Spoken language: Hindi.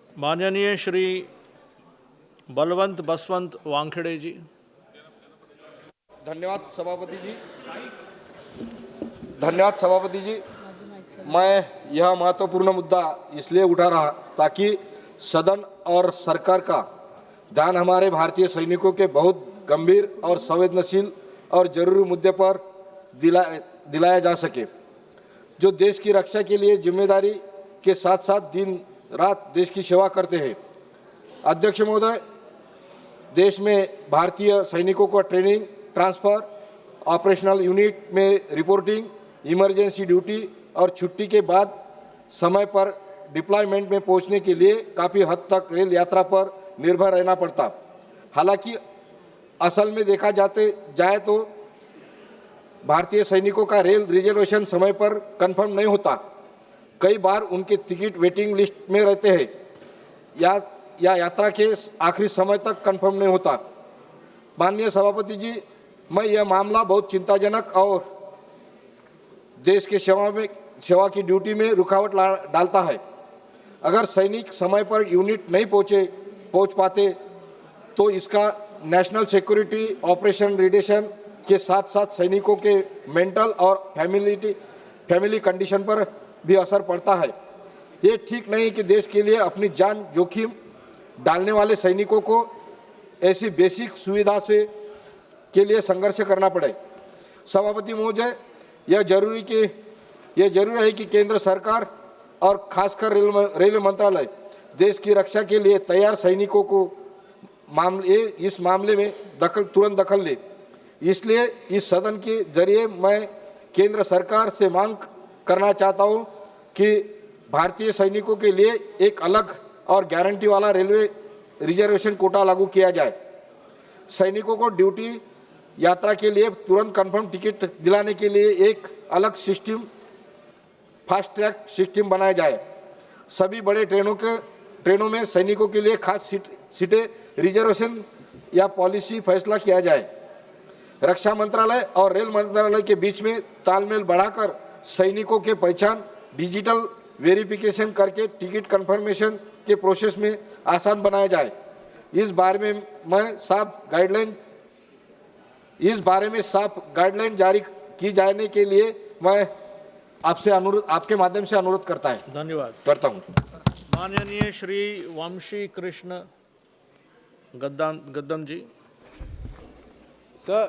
माननीय श्री बलवंत बसवंत वानखेड़े जी। धन्यवाद सभापति जी। धन्यवाद सभापति जी। मैं यह महत्वपूर्ण मुद्दा इसलिए उठा रहा ताकि सदन और सरकार का ध्यान हमारे भारतीय सैनिकों के बहुत गंभीर और संवेदनशील और जरूरी मुद्दे पर दिलाया जा सके, जो देश की रक्षा के लिए जिम्मेदारी के साथ साथ दिन रात देश की सेवा करते हैं। अध्यक्ष महोदय, देश में भारतीय सैनिकों को ट्रेनिंग, ट्रांसफ़र, ऑपरेशनल यूनिट में रिपोर्टिंग, इमरजेंसी ड्यूटी और छुट्टी के बाद समय पर डिप्लॉयमेंट में पहुंचने के लिए काफ़ी हद तक रेल यात्रा पर निर्भर रहना पड़ता। हालांकि असल में देखा जाए तो भारतीय सैनिकों का रेल रिजर्वेशन समय पर कंफर्म नहीं होता। कई बार उनके टिकट वेटिंग लिस्ट में रहते हैं या यात्रा के आखिरी समय तक कंफर्म नहीं होता। माननीय सभापति जी, मैं यह मामला बहुत चिंताजनक और देश के सेवा की ड्यूटी में रुकावट डालता है। अगर सैनिक समय पर यूनिट नहीं पहुंच पाते तो इसका नेशनल सिक्योरिटी ऑपरेशन रिलेशन के साथ साथ सैनिकों के मेंटल और फैमिली कंडीशन पर भी असर पड़ता है। ये ठीक नहीं कि देश के लिए अपनी जान जोखिम डालने वाले सैनिकों को ऐसी बेसिक सुविधा के लिए संघर्ष करना पड़े। सभापति महोदय, यह जरूरी है कि केंद्र सरकार और खासकर रेलवे मंत्रालय देश की रक्षा के लिए तैयार सैनिकों को इस मामले में तुरंत दखल ले। इसलिए इस सदन के जरिए मैं केंद्र सरकार से मांग करना चाहता हूं कि भारतीय सैनिकों के लिए एक अलग और गारंटी वाला रेलवे रिजर्वेशन कोटा लागू किया जाए। सैनिकों को ड्यूटी यात्रा के लिए तुरंत कंफर्म टिकट दिलाने के लिए एक अलग सिस्टम, फास्ट ट्रैक सिस्टम बनाया जाए। सभी बड़े ट्रेनों में सैनिकों के लिए खास सीटें रिजर्वेशन या पॉलिसी फैसला किया जाए। रक्षा मंत्रालय और रेल मंत्रालय के बीच में तालमेल बढ़ाकर सैनिकों के पहचान डिजिटल वेरिफिकेशन करके टिकट कंफर्मेशन के प्रोसेस में आसान बनाया जाए। इस बारे में साफ गाइडलाइन जारी की जाने के लिए मैं आपके माध्यम से अनुरोध करता हूं। माननीय श्री वंशी कृष्ण गद्दम जी। सर,